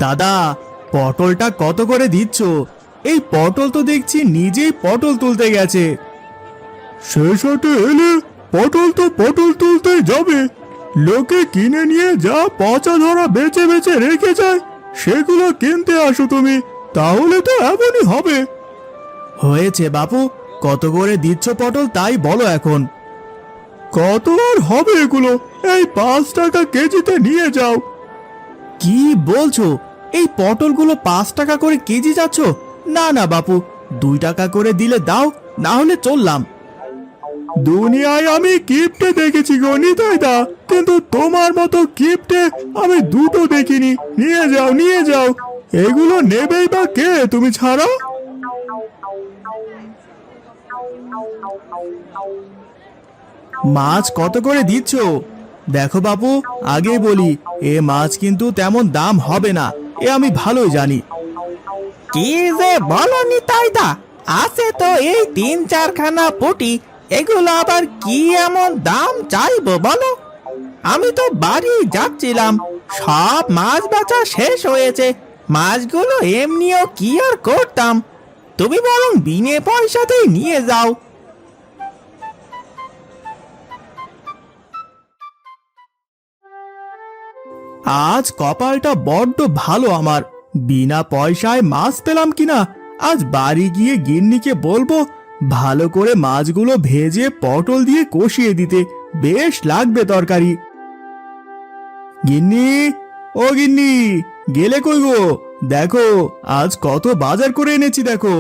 দাদা, পটলটা কত করে দিচ্ছ? এই পটল তো দেখছি নিজেই পটল তুলতে গেছে। শেষ হাটে এলে পটল তো পটল তুলতেই যাবে। লোকে কিনে নিয়ে যা পচা ধরা বেচে বেচে রেখে যায় সেগুলো কিনতে আসো তুমি, তাহলে তো এমনই হবে। হয়েছে বাপু, কত করে দিচ্ছ পটল তাই বলো এখন। কত আর হবে এগুলো, এই 5 টাকা কেজিতে নিয়ে যাও। কি বলছো? এই পটলগুলো 5 টাকা করে কেজি যাচ্ছ? না না বাপু, 2 টাকা করে দিলে দাও, না হলে চললাম। দুনিয়ায় আমি কিপটে দেখেছি গো নিতাইদা, কিন্তু তোমার মতো কিপটে আমি দুটো দেখিনি। নিয়ে যাও নিয়ে যাও, এগুলো নেবেই বা কে তুমি ছাড়া? মাছ কত করে দিচ্ছ? দেখো বাপু, আগেই বলি এ মাছ কিন্তু তেমন দাম হবে না, এ আমি ভালোই জানি। কি যে বলো নিতাইদা, আছে তো এই 3-4 খানা পুঁটি, এগুলো আবার কি এমন দাম চাইবো বলো? আমি তো বাড়ি যাচ্ছিলাম, সব মাছ বেচা শেষ হয়েছে। মাছগুলো এমনিও কি আর করতাম, তুমি বরং বিনে পয়সাতেই নিয়ে যাও। আজ কপালটা বড্ড ভালো আমার, বিনা পয়সায় মাছ পেলাম কিনা। আজ বাড়ি গিয়ে গিন্নিকে বলবো ভালো করে মাছগুলো ভেজে পটল দিয়ে কষিয়ে দিতে, বেশ লাগবে তরকারি। গিন্নি, ও গিন্নি, গেলে কই গো? দেখো আজ কত বাজার করে এনেছি দেখো।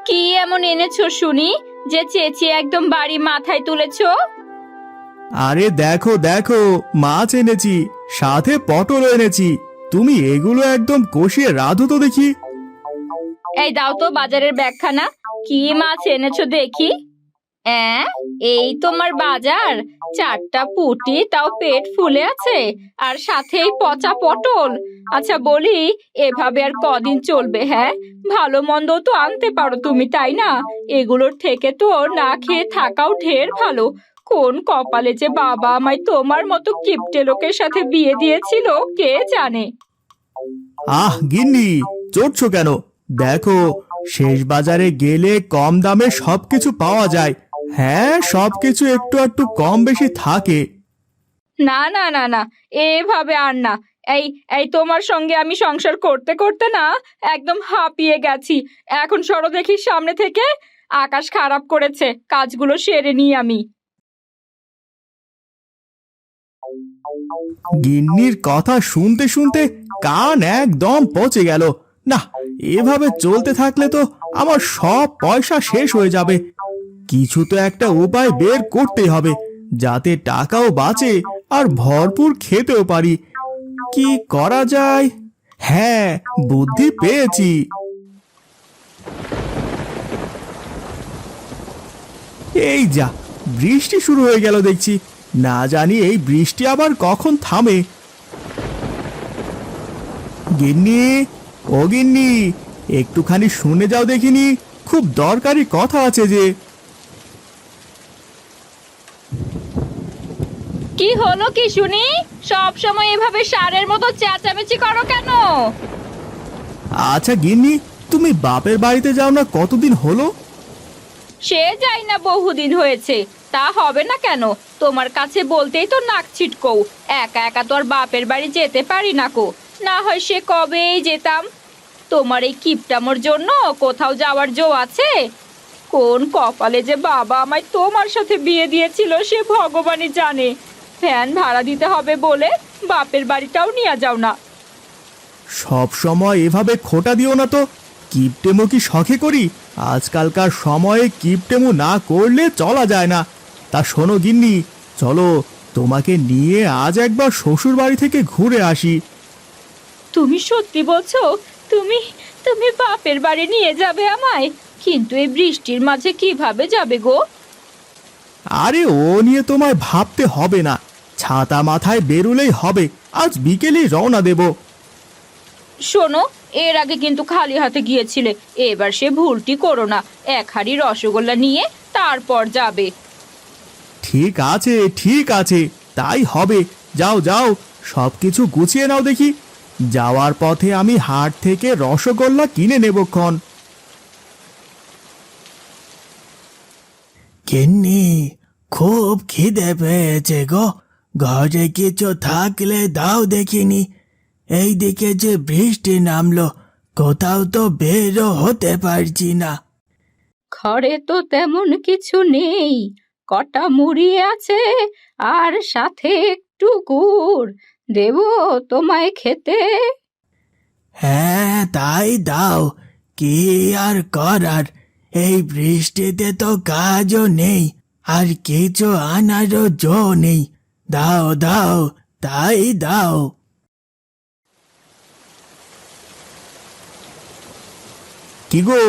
কি এমন এনেছো শুনি যে চেঁচিয়ে একদম বাড়ি মাথায় তুলেছো? আরে দেখো দেখো, মাছ এনেছি, সাথে পটল এনেছি। তুমি এগুলো একদম কষিয়ে রাঁধো তো দেখি। এই দাও তো বাজারের ব্যাগখানা, কি মাছ এনেছো দেখি। এই তোমার বাজার? 4টা পুঁটি, তাও পেট ফুলে আছে, আর সাথে এই পচা পটল। আচ্ছা বলি, এভাবে আর কদিন চলবে? হ্যাঁ, ভালো মন্দ তো আনতে পারো তুমি, তাই না? এগুলোর থেকে তো না খেয়ে থাকাও ঢের ভালো। কোন কপালে যে বাবা আমায় তোমার মতো কিপটে লোকের সাথে বিয়ে দিয়েছিল কে জানে। আহ গিন্নি, চড়ছো কেন? দেখো, শেষ বাজারে গেলে কম দামে সবকিছু পাওয়া যায়। হ্যাঁ, সবকিছু একটু একটু কম বেশি থাকে। না না না না, এভাবে আর না। এই এই তোমার সঙ্গে আমি সংসার করতে করতে না একদম হাঁপিয়ে গেছি। এখন সরো দেখি সামনে থেকে, আকাশ খারাপ করেছে, কাজগুলো সেরে নিই আমি। গিন্নির কথা শুনতে শুনতে কান একদম পচে গেল। না, এভাবে চলতে থাকলে তো আমার সব পয়সা শেষ হয়ে যাবে। কিছু তো একটা উপায় বের করতেই হবে, যাতে টাকাও বাঁচে আর ভরপুর খেতেও পারি। কি করা যায়? হ্যাঁ, বুদ্ধি পেয়েছি। এই যা, বৃষ্টি শুরু হয়ে গেল দেখছি। না জানি এই বৃষ্টি আবার কখন থামে। গিন্নি, ও গিন্নি, একটুখানি শুনে যাও দেখিনি, খুব দরকারি কথা আছে যে। কি হলো কি শুনি? সব সময় এভাবে ষাঁড়ের মতো চেঁচামেচি করো কেন? আচ্ছা গিন্নি, তুমি বাপের বাড়িতে যাও না কতদিন হলো? সে যাই না বহুদিন হয়েছে, তা হবে না কেন? তোমার কাছে বলতেই তো নাক ছিটকো। একা একা তো আর বাপের বাড়ি যেতে পারি না কো, না হয় সে কবেই যেতাম। তোমার এই কিপটামোর জন্য কোথাও যাওয়ার জো আছে? কোন কপালে যে বাবা আমায় তোমার সাথে বিয়ে দিয়েছিল সে ভগবানই জানে। ফ্যান ভাড়া দিতে হবে বলে বাপের বাড়িটাও নিয়ে যাও না। সব সময় এভাবে খোটা দিও না তো। কিপটেমো কি শখে করি? আজকালকার সময়ে কিপটেমো না করলে চলা যায় না। তা শোনো গিন্নি, চলো তোমাকে নিয়ে আজ একবার শ্বশুর বাড়ি থেকে ঘুরে আসি। তুমি সত্যি বলছো? তুমি তুমি বাপের বাড়ি নিয়ে যাবে আমায়? কিন্তু এই বৃষ্টির মাঝে কিভাবে যাবে গো? আরে ও নিয়ে তোমায় ভাবতে হবে না, ছাতা মাথায় বেরুলেই হবে। আজ বিকেলেই রওনা দেব। শোনো, এর আগে কিন্তু খালি হাতে গিয়েছিলে, এবার সে ভুলটি করো না। 1 হাঁড়ি রসগোল্লা নিয়ে তারপর যাবে। ঠিক আছে ঠিক আছে, তাই হবে। যাও যাও, সবকিছু গুছিয়ে নাও দেখি, যাওয়ার পথে আমি হাট থেকে রসগোল্লা কিনে নেবক্ষণ। গিন্নি, খুব খিদে পেয়েছে গো। ঘরে কিছু থাকলে দাও দেখিনি। এইদিকে যে বৃষ্টি নামলো, কোথাও তো বেরো হতে পারছি না। ঘরে তো তেমন কিছু নেই, কটা মুড়ি আছে আর সাথে একটু গুড় দেবো তোমায় খেতে। হ্যাঁ, তাই দাও। কি আর করার, এই বৃষ্টিতে তো কাজও নেই, আর কিছু আনারও জো নেই। দাও দাও, তাই দাও। কি গো,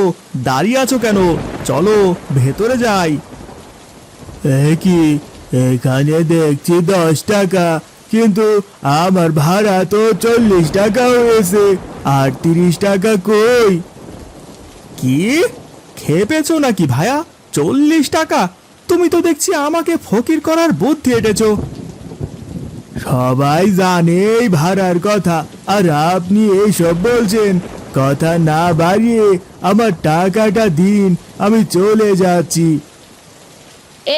দাঁড়িয়ে আছো কেন? চলো ভেতরে যাই। কি, এখানে দেখছি 10 টাকা, কিন্তু আমার ভাড়া তো 40 টাকা হয়েছে, আর 30 টাকা কই? কি, খেপেছো নাকি ভায়া? 40 টাকা? তুমি তো দেখছি আমাকে ফকির করার বুদ্ধি এঁটেছো। সবাই জানে এই ভাড়ার কথা, আর আপনি এইসব বলছেন। কথা না বাড়িয়ে আমার টাকাটা দিন, আমি চলে যাচ্ছি।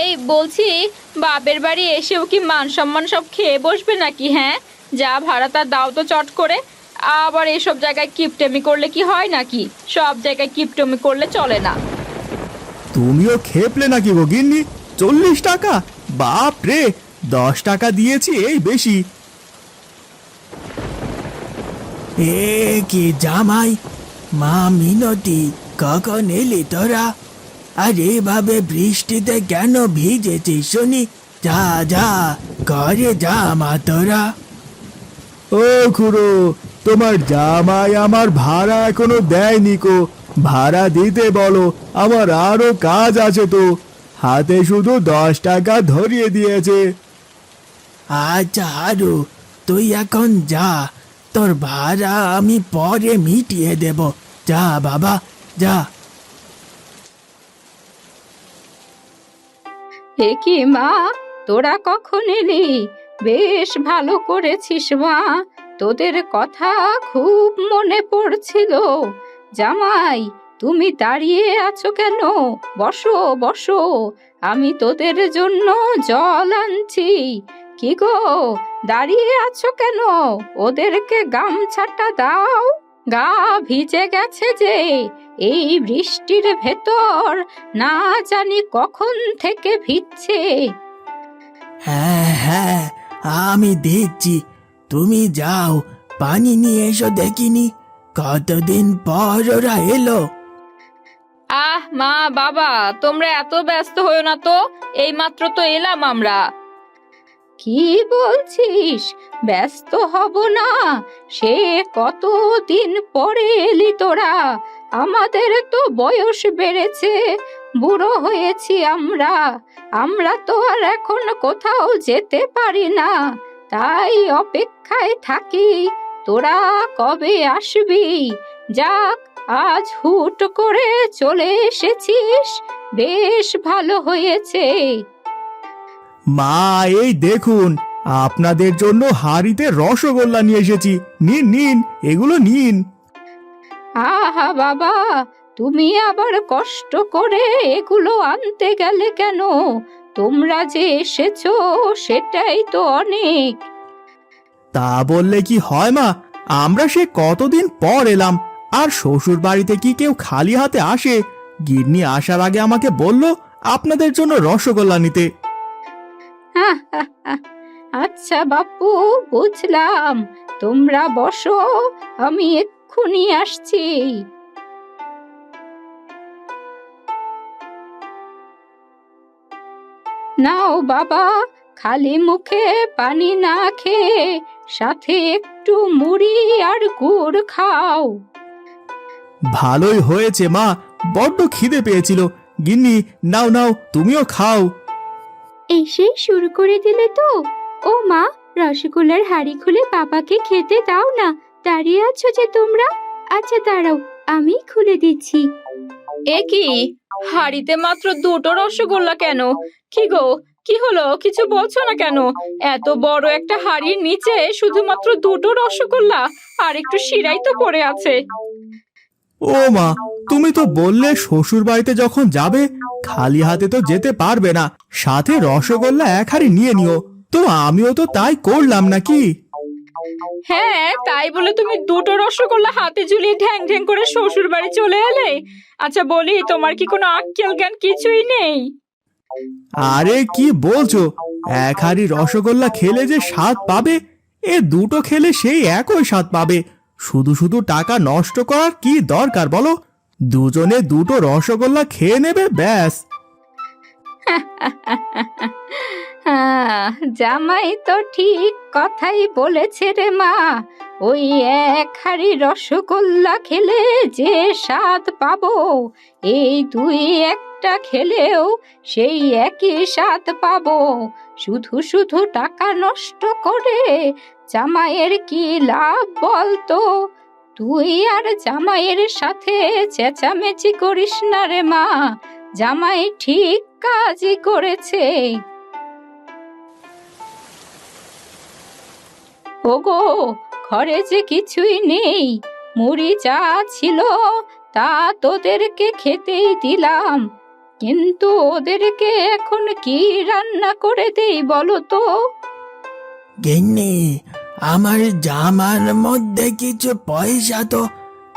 এই বলছি, বাপের বাড়ি এসেও কি মান সম্মান সব খেয়ে বসবে নাকি? হ্যাঁ, যা ভাড়া তা দাও তো চট করে। আবার এসব জায়গায় কিপটেমি করলে কি হয় নাকি? সব জায়গায় কিপটেমি করলে চলে না। তুমিও খেপলে নাকি গো গিন্নি? 40 টাকা? বাপ রে, 10 টাকা দিয়েছি এই বেশি। এ কি জামাই, মা মিনতি, কখন এলি তোরা? আর এভাবে বৃষ্টিতে কেন ভিজেছিস শুনি? যা যা, ঘরে যা মা তোরা। ও খুড়ো, তোমার জামাই আমার ভাড়া এখনো দেয়নি কো। ভাড়া দিতে বলো, আমার আরো কাজ আছে তো। হাতে শুধু 10 টাকা ধরিয়ে দিয়েছে। আচ্ছা হারু, তুই এখন যা, তোর ভাড়া আমি পরে মিটিয়ে দেব। যা বাবা, যা। এ কি মা, তোরা কখন এলি? বেশ ভালো করেছিস মা, তোদের কথা খুব মনে পড়ছিল। জামাই, তুমি দাঁড়িয়ে আছো কেন? বসো বসো, আমি তোদের জন্য জল আনছি। কি গো, দাঁড়িয়ে আছো কেন? ওদেরকে গামছাটা দাও, গা ভিজে গেছে যে। এই বৃষ্টির ভেতর না জানি কখন থেকে ভিজছে। হ্যাঁ হ্যাঁ, আমি দেখছি। তুমি যাও, পানি নিয়ে এসো দেখিনি। কতদিন পর ওরা এলো। আহ মা, বাবা, তোমরা এত ব্যস্ত হয়েও না তো, এইমাত্র তো এলাম আমরা। কি বলছিস? ব্যস্ত হব না? সে কতদিন পরে এলি তোরা। আমাদের তো বয়স বেড়েছে, বুড়ো হয়েছি আমরা। আমরা তো আর এখন কোথাও যেতে পারি না, তাই অপেক্ষায় থাকি তোরা কবে আসবি। যাক, আজ হুট করে চলে এসেছিস, বেশ ভালো হয়েছে। মা, এই দেখুন, আপনাদের জন্য হাঁড়িতে রসগোল্লা নিয়ে এসেছি। নিন নিন, এগুলো নিন। আহা বাবা, তুমি আবার কষ্ট করে এগুলো আনতে গেলে কেন? তোমরা যে এসেছো সেটাই তো অনেক। তা বললে কি হয় মা? আমরা সে কতদিন পর এলাম, আর শ্বশুর বাড়িতে কি কেউ খালি হাতে আসে? গিন্নি আসার আগে আমাকে বলল আপনাদের জন্য রসগোল্লা নিতে। আচ্ছা বাপু, বুঝলাম। তোমরা বসো, আমি এক্ষুনি আসছি। নাও বাবা, খালি মুখে পানি না খেয়ে সাথে একটু মুড়ি আর গুড় খাও। ভালোই হয়েছে মা, বড্ড খিদে পেয়েছিল। গিন্নি, নাও নাও, তুমিও খাও। এসেই শুরু করে দিলে তো। ও মা, রসগোল্লার হাঁড়ি খুলে বাবাকে খেতে দাও না। দাঁড়িয়ে আছো যে তোমরা? আচ্ছা দাঁড়াও, আমি খুলে দিচ্ছি। এ কি, হাঁড়িতে মাত্র 2টো রসগোল্লা কেন? কি গো, কি হলো, কিছু বলছো না কেন? এত বড় একটা হাড়ির নিচে শুধুমাত্র দুটো রসগোল্লা আর একটু শিরাই তো পড়ে আছে। ও মা, তুমি তো বললে শ্বশুর বাড়িতে যখন যাবে খালি হাতে তো যেতে পারবে না, সাথে রসগোল্লা এক হাঁড়ি নিয়ে নিও। তো আমিও তো তাই করলাম নাকি। হ্যাঁ, তাই বলে তুমি দুটো রসগোল্লা হাতে ঝুলিয়ে ঢ্যাং ঢ্যাং করে শ্বশুর বাড়ি চলে এলে? আচ্ছা বলি, তোমার কি কোনো আক্কেল জ্ঞান কিছুই নেই? আরে কি বলছো, এক হাঁড়ি রসগোল্লা খেলে যে স্বাদ পাবে, এ দুটো খেলে সেই একই স্বাদ পাবে। শুধু শুধু টাকা নষ্ট করার কি দরকার বলো? দুজনে দুটো রসগোল্লা খেয়ে নেবে, ব্যাস। জামাই তো ঠিক কথাই বলেছে রে মা। ওই এক হাঁড়ি রসগোল্লা খেলে যে স্বাদ পাবো, এই দুই একটা খেলেও সেই একই স্বাদ পাবো। শুধু শুধু টাকা নষ্ট করে জামাইয়ের কি লাভ বলতো? তুই আর জামাইয়ের সাথে চেঁচামেচি করিস না রে মা, জামাই ঠিক কাজই করেছে। ওগো, ঘরে যে কিছুই নেই, মুড়ি চা ছিল তা তোদেরকে খেতেই দিলাম, কিন্তু ওদেরকে এখন কি রান্না করে দেই বলো তো? গিন্নি, আমার জামার মধ্যে কিছু পয়সা তো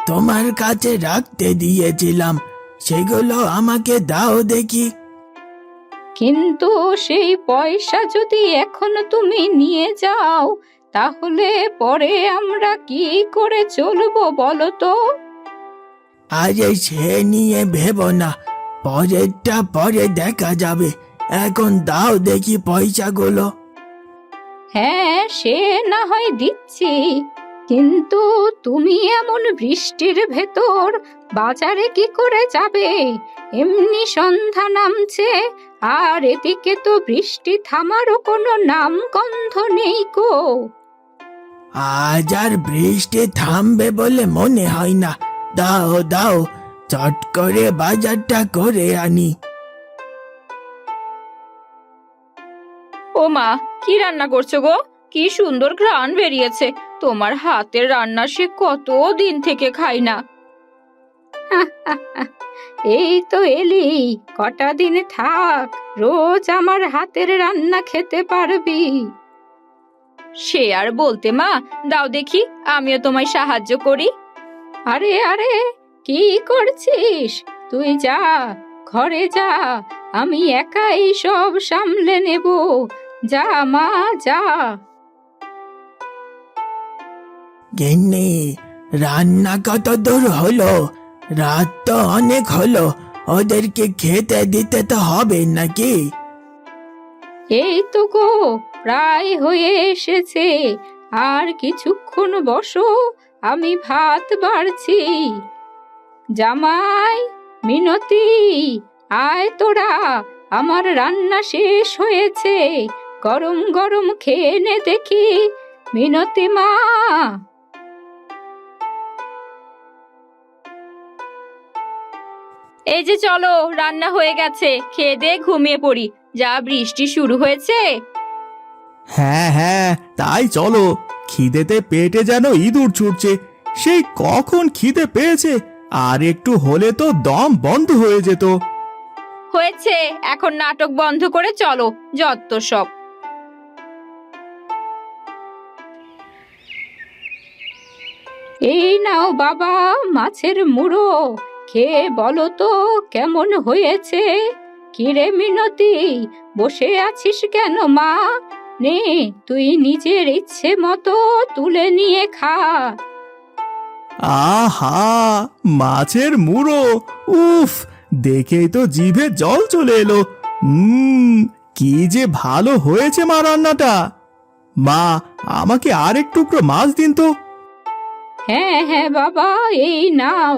তোমার কাছে রাখতে দিয়েছিলাম, সেগুলো আমাকে দাও দেখি। কিন্তু সেই পয়সা যদি এখন তুমি নিয়ে যাও, তাহলে পরে আমরা কি করে চলবো বলো তো? আরে সে নিয়ে ভেবো না, পরেরটা পরে দেখা যাবে। এখন দাও দেখি পয়সাগুলো। হ্যাঁ, সে না হয় দিচ্ছি, কিন্তু তুমি এমন বৃষ্টির ভেতর বাজারে কি করে যাবে? এমনি সন্ধ্যা নামছে, আর এদিকে তো বৃষ্টি থামারও কোনো নামগন্ধ নেই গো। আজ আর বৃষ্টি থামবে বলে মনে হয় না। দাও দাও, চট করে বাজারটা করে আনি। ও মা, কি রান্না করছো গো? কি সুন্দর ঘ্রাণ বেরিয়েছে। তোমার হাতের রান্না সে কত দিন থেকে খাই না। এই তো এলি, কটা দিন থাক, রোজ আমার হাতের রান্না খেতে পারবি। সে আর বলতে মা, দাও দেখি আমিও তোমায় সাহায্য করি। আরে আরে, কি করছিস? তুই যা, ঘরে যা, আমি একাই সব সামলে নেব। যা মা, যা। গিন্নি, রান্না কত দূর হলো? রাত তো অনেক হলো, ওদেরকে খেতে দিতে তো হবে নাকি? এই তো গো, প্রায় হয়ে এসেছে। আর কিছুক্ষণ বসো, আমি ভাত বাড়ছি। জামাই, মিনতি, আয় তোরা, আমার রান্না শেষ হয়েছে। গরম গরম খেয়ে নে দেখি। মিনতি মা। এই যে চলো, রান্না হয়ে গেছে, খেয়ে দে ঘুমিয়ে পড়ি, যা বৃষ্টি শুরু হয়েছে। হ্যাঁ হ্যাঁ, তাই চলো। খিদেতে পেটে যেন ইঁদুর ছুটছে, সেই কখন খিদে পেয়েছে, আর একটু হলে তো দম বন্ধ হয়ে যেত। হয়েছে, এখন নাটক বন্ধ করে চলো, যত সব। এই নাও বাবা, মাছের মুড়ো, খেয়ে বলো তো কেমন হয়েছে। কিরে মিনতি, বসে আছিস কেন মা? নে, তুই নিজের ইচ্ছে মতো তুলে নিয়ে খা। আহা, মাছের মুড়ো, উফ, দেখেই তো জিভে জল চলে এলো। কি যে ভালো হয়েছে মা রান্নাটা। মা, আমাকে আর এক টুকরো মাছ দিন তো। হ্যাঁ হ্যাঁ বাবা, এই নাও।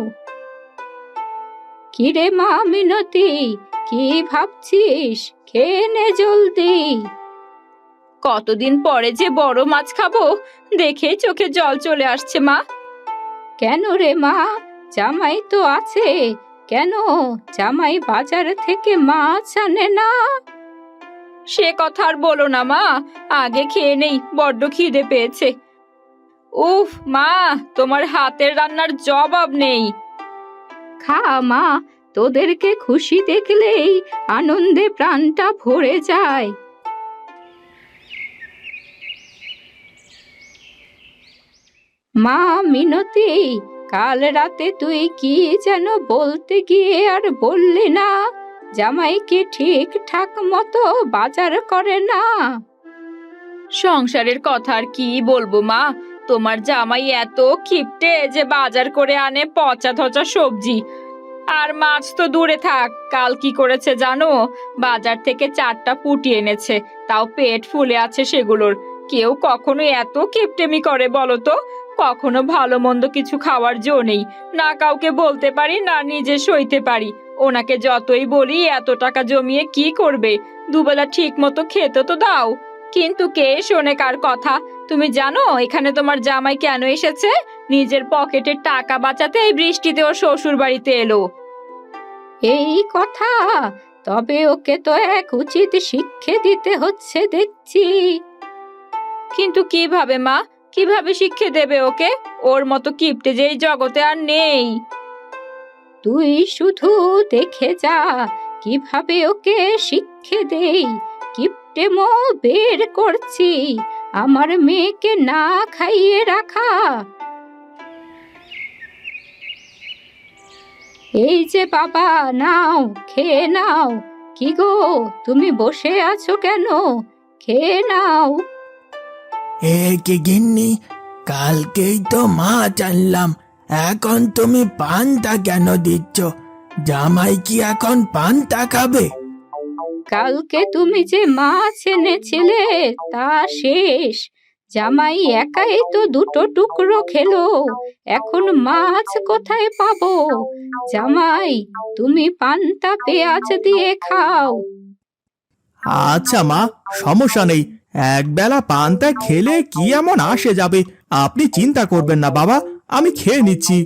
কিরে মা মিনতি, কি ভাবছিস? খেয়ে নে জলদি। কতদিন পরে যে বড় মাছ খাবো, দেখে চোখে জল চলে আসছে মা। কেন রে মা, জামাই তো আছে, কেন জামাই বাজার থেকে মাছ আনে না? সে কথা আর বলো না মা, আগে খেয়ে নেই, বড্ড খিদে পেয়েছে। উফ মা, তোমার হাতের রান্নার জবাব নেই। খা মা, তোদেরকে খুশি দেখলেই আনন্দে প্রাণটা ভরে যায়। মা মিনতি, কাল রাতে তুই কি যেন বলতে গিয়ে আর বললি না? জামাইকে ঠিকঠাক মতো বাজার করে না। সংসারের কথা আর কি বলবো মা, তোমার জামাই এত কিপটে যে বাজার করে আনে পচা ধচা সবজি। আর মাছ তো দূরে থাক, কাল কি করেছে জানো? বাজার থেকে 4টা পুঁটি এনেছে, তাও পেট ফুলে আছে সেগুলোর। কেউ কখনো এত কিপটেমি করে বলো তো? কখনো ভালো মন্দ কিছু খাওয়ার জো নেই, না কাউকে বলতে পারি না নিজে সইতে পারি। ওনাকে যতই বলি এত টাকা জমিয়ে কি করবে, দুবেলা ঠিক মতো খেতে তো দাও। কিন্তু কে শোনে কার কথা? তুমি জানো এখানে তোমার জামাই কেন এসেছে? নিজের পকেটের টাকা বাঁচাতে এই বৃষ্টিতে ওর শ্বশুর বাড়িতে এলো। এই কথা? তবে ওকে তো এক উচিত শিক্ষা দিতে হচ্ছে দেখছি। কিন্তু কিভাবে মা, কিভাবে শিক্ষা দেবে ওকে? ওর মতো কিপটে যে এই জগতে আর নেই। তুই শুধু দেখে যা কিভাবে ওকে শিক্ষা দেই। কিপটেমো বের করছি, আমার মেয়েকে না খাইয়ে রাখা। এই যে বাবা, নাও, খেয়ে নাও। কি গো, তুমি বসে আছো কেন? খেয়ে নাও। এ কি গিন্নি, কালকেই তো মাছ আনলাম, এখন তুমি পান্তা কেন দিচ্ছ? জামাই কি এখন পান্তা খাবে? কালকে তুমি যে মাছ এনেছিলে তা শেষ। জামাই একাই তো 2টো টুকরো খেলো, এখন মাছ কোথায় পাবো? জামাই, তুমি পান্তা পেঁয়াজ দিয়ে খাও। আচ্ছা মা, সমস্যা নেই, একবেলা পান্তা খেলে কি এমন আসে যাবে। আপনি চিন্তা করবেন না বাবা, আমি খেয়ে নিচ্ছি।